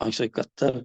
571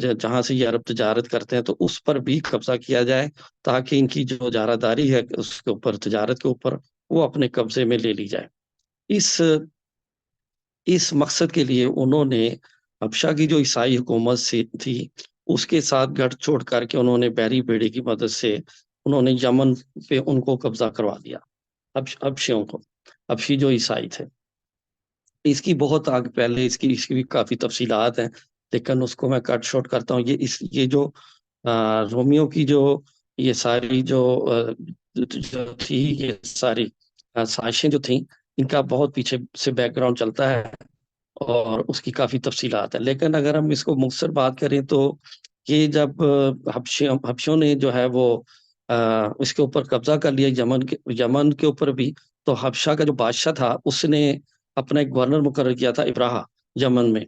جہاں سے یہ عرب تجارت کرتے ہیں تو اس پر بھی قبضہ کیا جائے، تاکہ ان کی جو جارہ داری ہے اس کے اوپر، تجارت کے اوپر، وہ اپنے قبضے میں لے لی جائے۔ اس اس مقصد کے لیے انہوں نے حبشہ کی جو عیسائی حکومت تھی اس کے ساتھ گٹھ چھوڑ کر کے انہوں نے بحری بیڑے کی مدد سے انہوں نے یمن پہ ان کو قبضہ کروا دیا، حبشیوں کو، حبشی جو عیسائی تھے۔ اس کی بہت آگے پہلے اس کی بھی کافی تفصیلات ہیں، لیکن اس کو میں کٹ شارٹ کرتا ہوں۔ یہ جو رومیو کی جو یہ ساری جو تھی، یہ ساری سازشیں جو تھیں، ان کا بہت پیچھے سے بیک گراؤنڈ چلتا ہے اور اس کی کافی تفصیلات ہیں۔ لیکن اگر ہم اس کو مختصر بات کریں تو یہ جب حبشیوں نے جو ہے وہ اس کے اوپر قبضہ کر لیا، یمن کے اوپر بھی، تو حبشہ کا جو بادشاہ تھا اس نے اپنا ایک گورنر مقرر کیا تھا ابراہا، یمن میں۔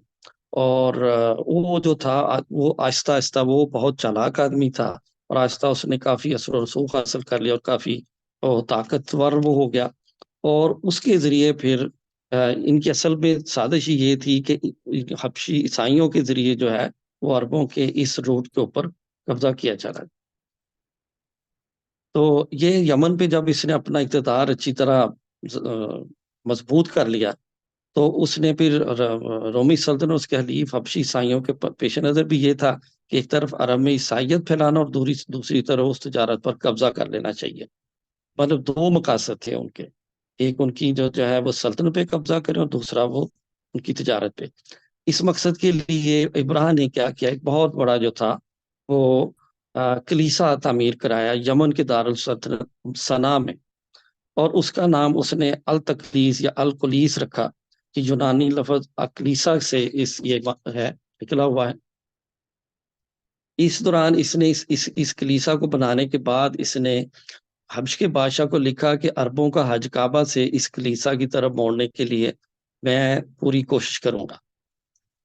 اور وہ جو تھا وہ آہستہ آہستہ، وہ بہت چالاک آدمی تھا، اور آہستہ اس نے کافی اثر و رسوخ حاصل کر لیا اور کافی طاقتور وہ ہو گیا۔ اور اس کے ذریعے پھر ان کی اصل میں سازش یہ تھی کہ حبشی عیسائیوں کے ذریعے جو ہے وہ عربوں کے اس روٹ کے اوپر قبضہ کیا جانا۔ تو یہ یمن پہ جب اس نے اپنا اقتدار اچھی طرح مضبوط کر لیا، تو اس نے پھر رومی سلطنت، اس کے حلیف حبشی عیسائیوں کے پیش نظر بھی یہ تھا کہ ایک طرف عرب میں عیسائیت پھیلانا اور دوسری طرف اس تجارت پر قبضہ کر لینا چاہیے۔ مطلب دو مقاصد تھے ان کے، ایک ان کی جو ہے وہ سلطنت پہ قبضہ کریں، اور دوسرا وہ ان کی تجارت پہ۔ اس مقصد کے لیے ابراہ نے کیا کیا، ایک بہت بڑا جو تھا وہ کلیسا تعمیر کرایا یمن کے دارالسلطنت سنا میں، اور اس کا نام اس نے التکلیس یا الکلیس رکھا، کہ یونانی لفظ اکلیسا سے یہ ہے، نکلا ہوا ہے۔ اس دوران اس نے اس کلیسا کو بنانے کے بعد اس نے حبش کے بادشاہ کو لکھا کہ عربوں کا حج کعبہ سے اس کلیسا کی طرف موڑنے کے لیے میں پوری کوشش کروں گا،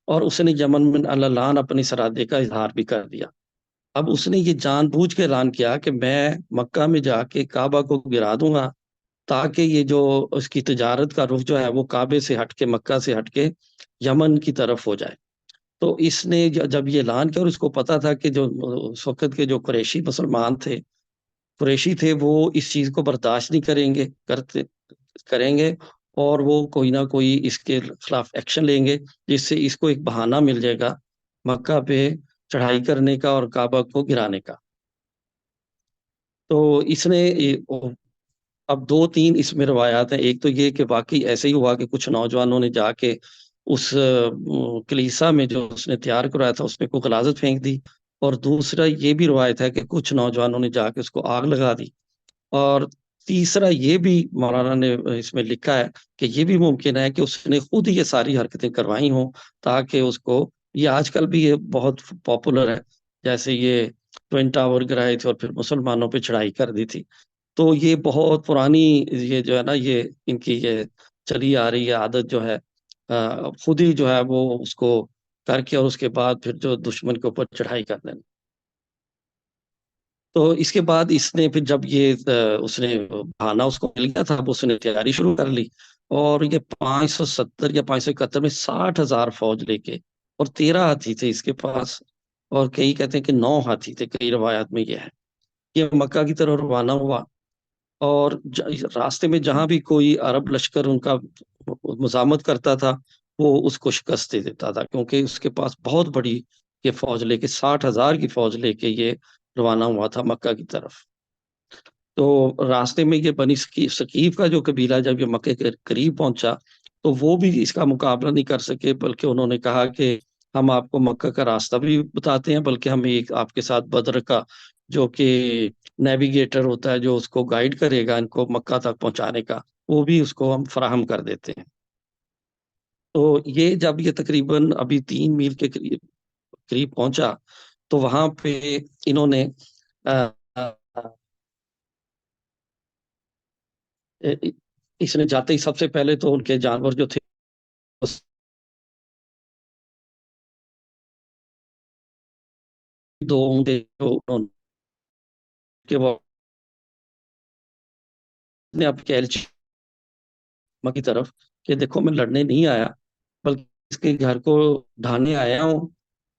اور اس نے یمن میں اللعان اپنی سرادے کا اظہار بھی کر دیا۔ اب اس نے یہ جان بوجھ کے اعلان کیا کہ میں مکہ میں جا کے کعبہ کو گرا دوں گا، تاکہ یہ جو اس کی تجارت کا رخ جو ہے وہ کعبے سے ہٹ کے، مکہ سے ہٹ کے یمن کی طرف ہو جائے۔ تو اس نے جب یہ اعلان کیا، اور اس کو پتا تھا کہ جو اس وقت کے جو قریشی مسلمان تھے، قریشی تھے، وہ اس چیز کو برداشت نہیں کریں گے، اور وہ کوئی نہ کوئی اس کے خلاف ایکشن لیں گے، جس سے اس کو ایک بہانہ مل جائے گا مکہ پہ چڑھائی کرنے کا اور کعبہ کو گرانے کا۔ تو اس نے اب دو تین اس میں روایات ہیں۔ ایک تو یہ کہ واقعی ایسے ہی ہوا کہ کچھ نوجوانوں نے جا کے اس کلیسا میں جو اس نے تیار کرایا تھا اس میں کوئی غلاظت پھینک دی، اور دوسرا یہ بھی روایت ہے کہ کچھ نوجوانوں نے جا کے اس کو آگ لگا دی، اور تیسرا یہ بھی مولانا نے اس میں لکھا ہے کہ یہ بھی ممکن ہے کہ اس نے خود یہ ساری حرکتیں کروائی ہوں، تاکہ اس کو، یہ آج کل بھی یہ بہت پاپولر ہے، جیسے یہ ٹوئن ٹاور گرائے تھے اور پھر مسلمانوں پہ چڑھائی کر دی تھی۔ تو یہ بہت پرانی، یہ جو ہے نا، یہ ان کی یہ چلی آ رہی ہے عادت جو ہے، خود ہی جو ہے وہ اس کو کر کے، اور اس کے بعد پھر جو دشمن کے اوپر چڑھائی کر دینا۔ تو اس کے بعد اس نے پھر جب یہ اس نے بہانہ اس کو مل گیا تھا، اب اس نے تیاری شروع کر لی، اور یہ 570 یا 571 میں 60,000 فوج لے کے، اور 13 ہاتھی تھے اس کے پاس، اور کئی کہتے ہیں کہ 9 ہاتھی تھے، کئی روایات میں یہ ہے، یہ مکہ کی طرف روانہ ہوا۔ اور راستے میں جہاں بھی کوئی عرب لشکر ان کا مزاحمت کرتا تھا، وہ اس کو شکست دے دیتا تھا، کیونکہ اس کے پاس بہت بڑی یہ فوج لے کے، 60,000 کی فوج لے کے یہ روانہ ہوا تھا مکہ کی طرف۔ تو راستے میں یہ بنی ثقیف کا جو قبیلہ جب یہ مکے کے قریب پہنچا، تو وہ بھی اس کا مقابلہ نہیں کر سکے، بلکہ انہوں نے کہا کہ ہم آپ کو مکہ کا راستہ بھی بتاتے ہیں، بلکہ ہم ایک آپ کے ساتھ بدر کا جو کہ نیویگیٹر ہوتا ہے، جو اس کو گائیڈ کرے گا ان کو مکہ تک پہنچانے کا، وہ بھی اس کو ہم فراہم کر دیتے ہیں۔ تو یہ جب یہ تقریباً ابھی 3 میل کے قریب پہنچا، تو وہاں پہ انہوں نے اس نے جاتے ہی سب سے پہلے تو ان کے جانور جو تھے دو اونٹے جو انہوں نے وہ نے اب کی طرف کہ دیکھو میں لڑنے نہیں آیا، بلکہ اس کے گھر کو ڈھانے آیا ہوں،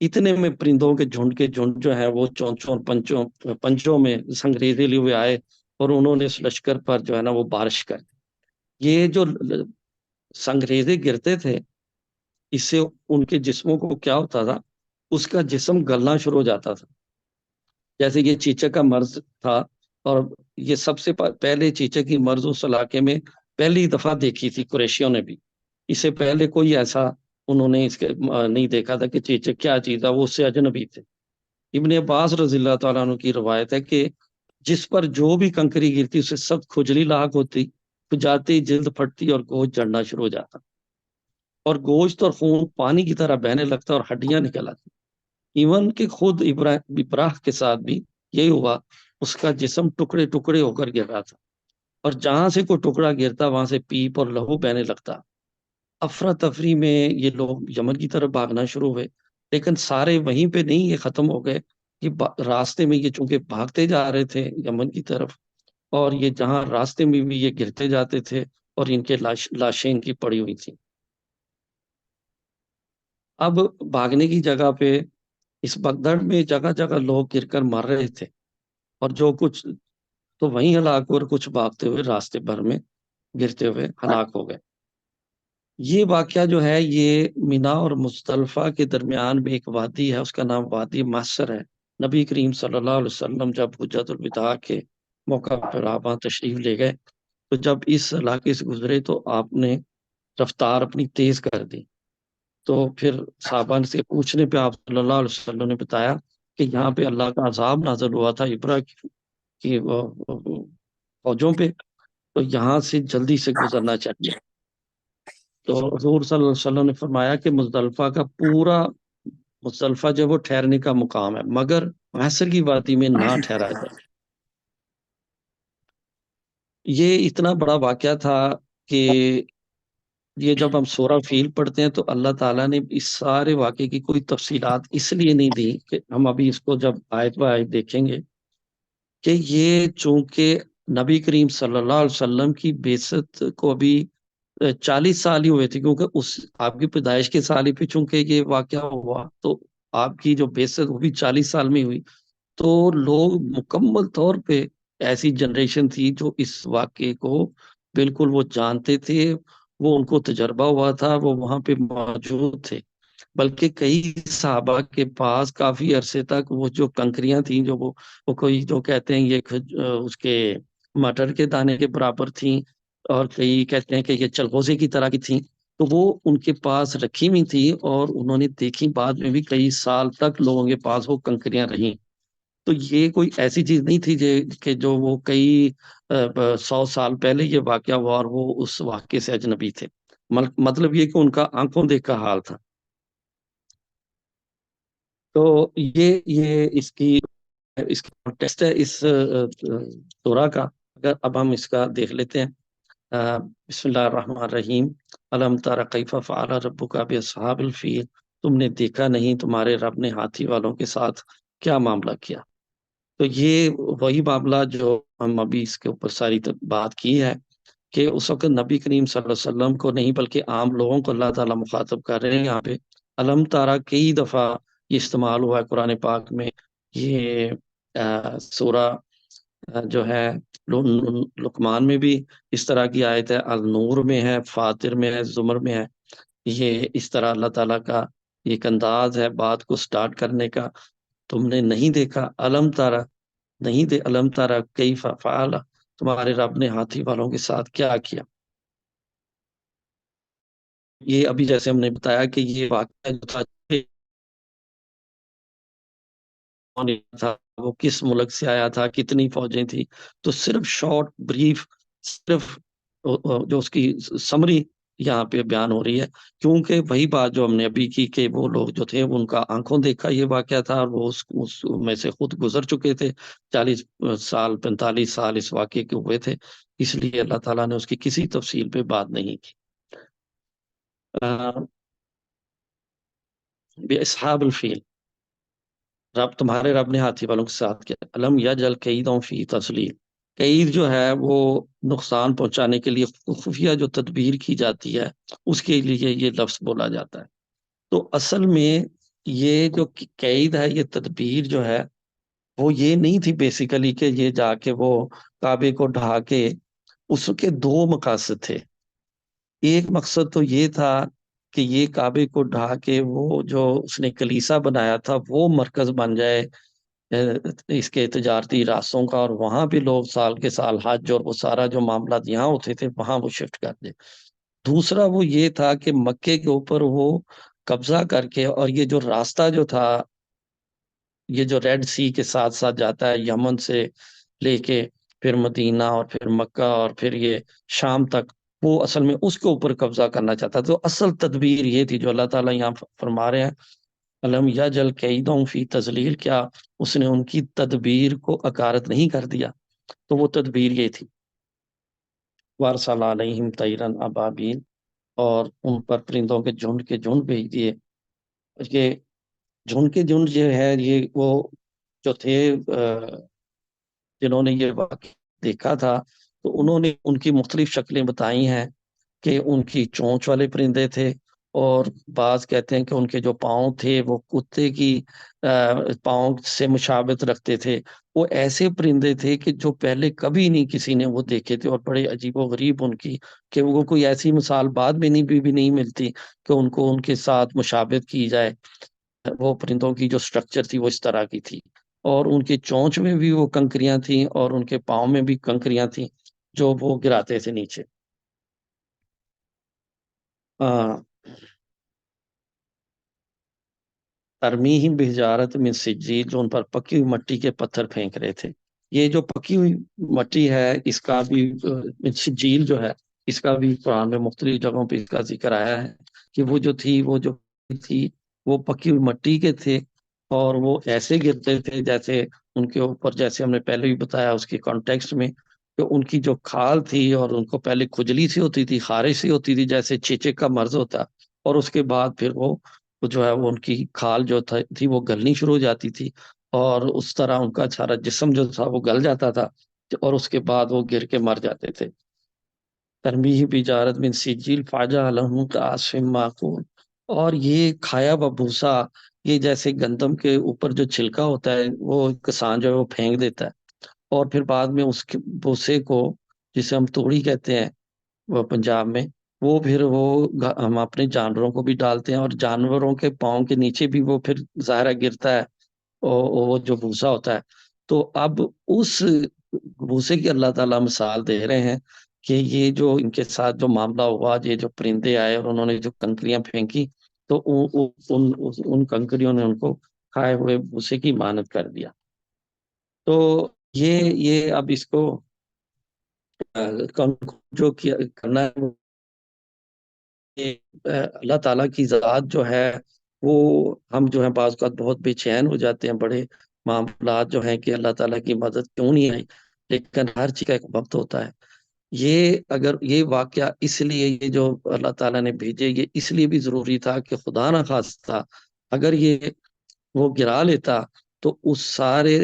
اتنے میں پرندوں کے جھنڈ جو ہے وہ چونچوں اور پنچوں میں سنگریزے لیے ہوئے آئے، اور انہوں نے اس لشکر پر جو ہے نا وہ بارش کر دی۔ یہ جو سنگریزے گرتے تھے، اس سے ان کے جسموں کو کیا ہوتا تھا، اس کا جسم گلنا شروع ہو جاتا تھا۔ جیسے یہ چیچک کا مرض تھا، اور یہ سب سے پہلے چیچک کی مرض اس علاقے میں پہلی دفعہ دیکھی تھی قریشیوں نے بھی۔ اس سے پہلے کوئی ایسا انہوں نے اس کے نہیں دیکھا تھا کہ چیچک کیا چیز ہے، وہ اس سے اجنبی تھے۔ ابن عباس رضی اللہ تعالیٰ عنہ کی روایت ہے کہ جس پر جو بھی کنکری گرتی اسے سخت کھجلی لاحق ہوتی، جاتی جلد پھٹتی اور گوشت جڑنا شروع ہو جاتا، اور گوشت اور خون پانی کی طرح بہنے لگتا اور ہڈیاں نکل آتی۔ ایون کہ خود ابراہ کے ساتھ بھی یہی ہوا، اس کا جسم ٹکڑے ٹکڑے ہو کر گر رہا تھا، اور جہاں سے کوئی ٹکڑا گرتا وہاں سے پیپ اور لہو بہنے لگتا۔ افراتفری میں یہ لوگ یمن کی طرف بھاگنا شروع ہوئے، لیکن سارے وہیں پہ نہیں یہ ختم ہو گئے، یہ راستے میں یہ چونکہ بھاگتے جا رہے تھے یمن کی طرف، اور یہ جہاں راستے میں بھی یہ گرتے جاتے تھے، اور ان کے لاشیں ان کی پڑی ہوئی تھیں۔ اب بھاگنے کی جگہ پہ اس بگدڑ میں جگہ جگہ لوگ گر کر مر رہے تھے، اور جو کچھ تو وہیں ہلاک ہوئے، اور کچھ بھاگتے ہوئے راستے بھر میں گرتے ہوئے ہلاک ہو گئے۔ یہ واقعہ جو ہے یہ مینا اور مزدلفہ کے درمیان میں ایک وادی ہے، اس کا نام وادی محشر ہے۔ نبی کریم صلی اللہ علیہ وسلم جب حجۃ الوداع کے موقع پر آپ وہاں تشریف لے گئے، تو جب اس علاقے سے گزرے تو آپ نے رفتار اپنی تیز کر دی۔ تو پھر صحابہ سے پوچھنے پہ آپ صلی اللہ علیہ وسلم نے بتایا کہ یہاں پہ اللہ کا عذاب نازل ہوا تھا ابرا کی فوجوں پہ، تو یہاں سے جلدی سے گزرنا چاہیے۔ تو حضور صلی اللہ علیہ وسلم نے فرمایا کہ مزدلفہ کا پورا مزدلفہ جو وہ ٹھہرنے کا مقام ہے، مگر محشر کی وادی میں نہ ٹھہرا جائے۔ یہ اتنا بڑا واقعہ تھا کہ یہ جب ہم سورہ فیل پڑھتے ہیں تو اللہ تعالیٰ نے اس سارے واقعے کی کوئی تفصیلات اس لیے نہیں دی کہ ہم ابھی اس کو جب آیت بہ آیت دیکھیں گے کہ یہ چونکہ نبی کریم صلی اللہ علیہ وسلم کی بعثت کو ابھی 40 سال ہی ہوئے تھے، کیونکہ اس آپ کی پیدائش کے سال ہی پہ چونکہ یہ واقعہ ہوا، تو آپ کی جو بعثت وہ بھی 40 سال میں ہوئی، تو لوگ مکمل طور پہ ایسی جنریشن تھی جو اس واقعے کو بالکل وہ جانتے تھے، وہ ان کو تجربہ ہوا تھا، وہ وہاں پہ موجود تھے۔ بلکہ کئی صحابہ کے پاس کافی عرصے تک وہ جو کنکریاں تھیں، جو وہ کوئی جو کہتے ہیں یہ اس کے مٹر کے دانے کے برابر تھیں، اور کئی کہتے ہیں کہ یہ چلغوزے کی طرح کی تھیں، تو وہ ان کے پاس رکھی ہوئی تھی، اور انہوں نے دیکھی بعد میں بھی کئی سال تک لوگوں کے پاس وہ کنکریاں رہیں۔ تو یہ کوئی ایسی چیز نہیں تھی کہ جو وہ کئی 100 سال پہلے یہ واقعہ ہوا اور وہ اس واقعے سے اجنبی تھے۔ مطلب یہ کہ ان کا آنکھوں دیکھا حال تھا۔ تو یہ اس کی ٹیسٹ ہے اس سورہ کا۔ اگر اب ہم اس کا دیکھ لیتے ہیں، بسم اللہ الرحمن الرحیم، الم تر کیف فعل ربک باصحاب الفیل، تم نے دیکھا نہیں تمہارے رب نے ہاتھی والوں کے ساتھ کیا معاملہ کیا۔ تو یہ وہی معاملہ جو ہم ابھی اس کے اوپر ساری بات کی ہے، کہ اس وقت نبی کریم صلی اللہ علیہ وسلم کو نہیں بلکہ عام لوگوں کو اللہ تعالیٰ مخاطب کر رہے ہیں یہاں پہ۔ علم تارا کئی دفعہ یہ استعمال ہوا ہے قرآن پاک میں۔ یہ سورہ جو ہے لقمان میں بھی اس طرح کی آیت ہے، النور میں ہے، فاتر میں ہے، زمر میں ہے۔ یہ اس طرح اللہ تعالیٰ کا ایک انداز ہے بات کو سٹارٹ کرنے کا۔ تم نے نہیں دیکھا، علم تارا نہیں دے، علم تارا کیف فعل، تمہارے رب نے ہاتھی والوں کے ساتھ کیا کیا۔ یہ ابھی جیسے ہم نے بتایا کہ یہ واقعہ جو تھا وہ کس ملک سے آیا تھا، کتنی فوجیں تھیں، تو صرف شارٹ بریف، صرف جو اس کی سمری یہاں پہ بیان ہو رہی ہے، کیونکہ وہی بات جو ہم نے ابھی کی کہ وہ لوگ جو تھے ان کا آنکھوں دیکھا یہ واقعہ تھا، اور وہ اس میں سے خود گزر چکے تھے، 40 سال 45 سال اس واقعے کے ہوئے تھے، اس لیے اللہ تعالیٰ نے اس کی کسی تفصیل پہ بات نہیں کی۔ اصحاب الفیل، تمہارے رب نے ہاتھی والوں کے ساتھ کیا۔ علم یجعل کیدہم فی تضلیل، کید جو ہے وہ نقصان پہنچانے کے لیے خفیہ جو تدبیر کی جاتی ہے اس کے لیے یہ لفظ بولا جاتا ہے۔ تو اصل میں یہ جو قید ہے، یہ تدبیر جو ہے وہ یہ نہیں تھی بیسیکلی کہ یہ جا کے وہ کعبے کو ڈھا کے، اس کے دو مقاصد تھے۔ ایک مقصد تو یہ تھا کہ یہ کعبے کو ڈھا کے وہ جو اس نے کلیسا بنایا تھا وہ مرکز بن جائے اس کے تجارتی راستوں کا، اور وہاں بھی لوگ سال کے سال حج اور وہ سارا جو معاملات یہاں ہوتے تھے وہاں وہ شفٹ کر دے۔ دوسرا وہ یہ تھا کہ مکے کے اوپر وہ قبضہ کر کے، اور یہ جو راستہ جو تھا، یہ جو ریڈ سی کے ساتھ ساتھ جاتا ہے یمن سے لے کے پھر مدینہ اور پھر مکہ اور پھر یہ شام تک، وہ اصل میں اس کے اوپر قبضہ کرنا چاہتا تھا۔ تو اصل تدبیر یہ تھی جو اللہ تعالیٰ یہاں فرما رہے ہیں، علم یجل کیدہم فی تضلیل، کیا اس نے ان کی تدبیر کو اکارت نہیں کر دیا؟ تو وہ تدبیر یہ تھی، وارسل علیہم طیرا ابابیل، اور ان پر پرندوں کے جھنڈ بھیج دیے۔ یہ جھنڈ کے جھنڈ جو ہے، یہ وہ جو تھے جنہوں نے یہ واقعہ دیکھا تھا، تو انہوں نے ان کی مختلف شکلیں بتائی ہیں کہ ان کی چونچ والے پرندے تھے، اور بعض کہتے ہیں کہ ان کے جو پاؤں تھے وہ کتے کی پاؤں سے مشابہت رکھتے تھے۔ وہ ایسے پرندے تھے کہ جو پہلے کبھی نہیں کسی نے وہ دیکھے تھے، اور بڑے عجیب و غریب ان کی، کہ وہ کوئی ایسی مثال بعد میں بھی نہیں ملتی کہ ان کو ان کے ساتھ مشابہت کی جائے۔ وہ پرندوں کی جو سٹرکچر تھی وہ اس طرح کی تھی، اور ان کے چونچ میں بھی وہ کنکریاں تھیں اور ان کے پاؤں میں بھی کنکریاں تھیں جو وہ گراتے تھے نیچے۔ ترمیہم بحجارت من سجیل، جو ان پر پکی ہوئی مٹی کے پتھر پھینک رہے تھے۔ یہ جو پکی ہوئی مٹی ہے، اس کا بھی سجیل جو ہے، اس کا بھی قرآن میں مختلف جگہوں پہ اس کا ذکر آیا ہے کہ وہ جو تھی وہ پکی ہوئی مٹی کے تھے، اور وہ ایسے گرتے تھے جیسے ان کے اوپر، جیسے ہم نے پہلے بھی بتایا اس کے کانٹیکسٹ میں، کہ ان کی جو کھال تھی اور ان کو پہلے کھجلی سی ہوتی تھی، خارش سی ہوتی تھی جیسے چیچے کا مرض ہوتا، اور اس کے بعد پھر وہ جو ہے وہ ان کی کھال جو تھی وہ گلنی شروع ہو جاتی تھی، اور اس طرح ان کا سارا جسم جو تھا وہ گل جاتا تھا، اور اس کے بعد وہ گر کے مر جاتے تھے۔ ترمیہ بجارت من سجیل فجعلہم کعصف مأکول، اور یہ کھایا ہوا بھوسا، یہ جیسے گندم کے اوپر جو چھلکا ہوتا ہے وہ کسان جو ہے وہ پھینک دیتا ہے، اور پھر بعد میں اس کے بھوسے کو، جسے ہم توڑی کہتے ہیں وہ پنجاب میں، وہ پھر ہم اپنے جانوروں کو بھی ڈالتے ہیں، اور جانوروں کے پاؤں کے نیچے بھی وہ پھر ظاہرہ گرتا ہے، وہ جو بھوسا ہوتا ہے۔ تو اب اس بھوسے کی اللہ تعالیٰ مثال دے رہے ہیں کہ یہ جو ان کے ساتھ جو معاملہ ہوا، یہ جو پرندے آئے اور انہوں نے جو کنکریاں پھینکی، تو ان کنکریوں نے ان کو کھائے ہوئے بھوسے کی مانند کر دیا۔ تو یہ اب اس کو جو کرنا ہے، اللہ تعالیٰ کی ذات جو ہے وہ، ہم جو ہیں بعض اوقات بہت بے چین ہو جاتے ہیں، بڑے معاملات جو ہیں کہ اللہ تعالیٰ کی مدد کیوں نہیں آئی، لیکن ہر چیز کا ایک وقت ہوتا ہے۔ اگر یہ واقعہ اس لیے، یہ جو اللہ تعالیٰ نے بھیجے، یہ اس لیے بھی ضروری تھا کہ خدا نہ خواستہ اگر یہ وہ گرا لیتا تو اس سارے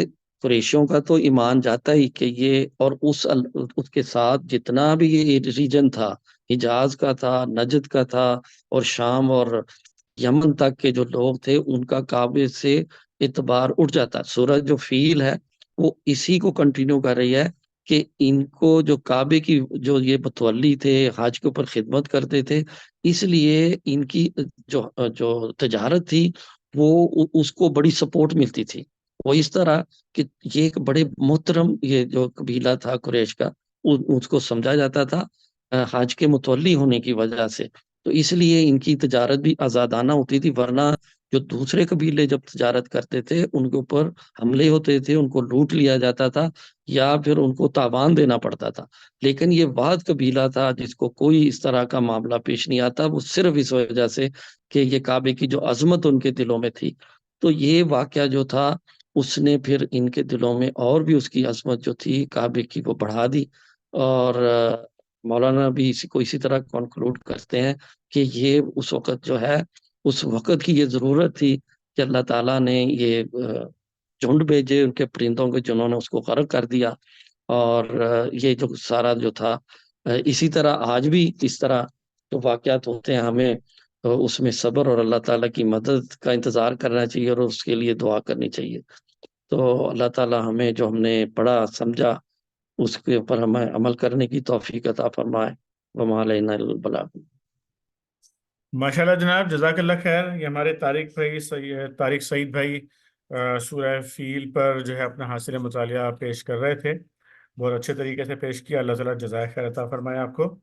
قریشیوں کا تو ایمان جاتا ہی کہ یہ، اور اس کے ساتھ جتنا بھی یہ ریجن تھا، حجاز کا تھا، نجد کا تھا، اور شام اور یمن تک کے جو لوگ تھے، ان کا کعبے سے اعتبار اٹھ جاتا۔ سورج جو فیل ہے وہ اسی کو کنٹینیو کر رہی ہے کہ ان کو جو کعبے کی جو یہ متولی تھے، حج کے اوپر خدمت کرتے تھے، اس لیے ان کی جو تجارت تھی وہ اس کو بڑی سپورٹ ملتی تھی۔ وہ اس طرح کہ یہ ایک بڑے محترم یہ جو قبیلہ تھا قریش کا، اس کو سمجھا جاتا تھا حج کے متولی ہونے کی وجہ سے، تو اس لیے ان کی تجارت بھی آزادانہ ہوتی تھی، ورنہ جو دوسرے قبیلے جب تجارت کرتے تھے ان کے اوپر حملے ہوتے تھے، ان کو لوٹ لیا جاتا تھا یا پھر ان کو تاوان دینا پڑتا تھا۔ لیکن یہ واحد قبیلہ تھا جس کو کوئی اس طرح کا معاملہ پیش نہیں آتا، وہ صرف اس وجہ سے کہ یہ کعبے کی جو عظمت ان کے دلوں میں تھی۔ تو یہ واقعہ جو تھا اس نے پھر ان کے دلوں میں اور بھی اس کی عظمت جو تھی کعبے کی وہ بڑھا دی، اور مولانا بھی اسی طرح کنکلوڈ کرتے ہیں کہ یہ اس وقت جو ہے، اس وقت کی یہ ضرورت تھی کہ اللہ تعالیٰ نے یہ جھنڈ بھیجے ان کے پرندوں کے، جنہوں نے اس کو غرق کر دیا، اور یہ جو سارا جو تھا، اسی طرح آج بھی اس طرح جو واقعات ہوتے ہیں ہمیں تو اس میں صبر اور اللہ تعالیٰ کی مدد کا انتظار کرنا چاہیے اور اس کے لیے دعا کرنی چاہیے. تو اللہ تعالیٰ ہمیں جو ہم نے پڑھا سمجھا اس کے اوپر ہمیں عمل کرنے کی توفیق عطا فرمائے. وما علینا الا البلاغ. ماشاءاللہ جناب، جزاک اللہ خیر. یہ ہمارے طارق سعید بھائی سورہ فیل پر جو ہے اپنا حاصل مطالعہ پیش کر رہے تھے. بہت اچھے طریقے سے پیش کیا. اللہ تعالیٰ جزائے خیر عطا فرمائے آپ کو.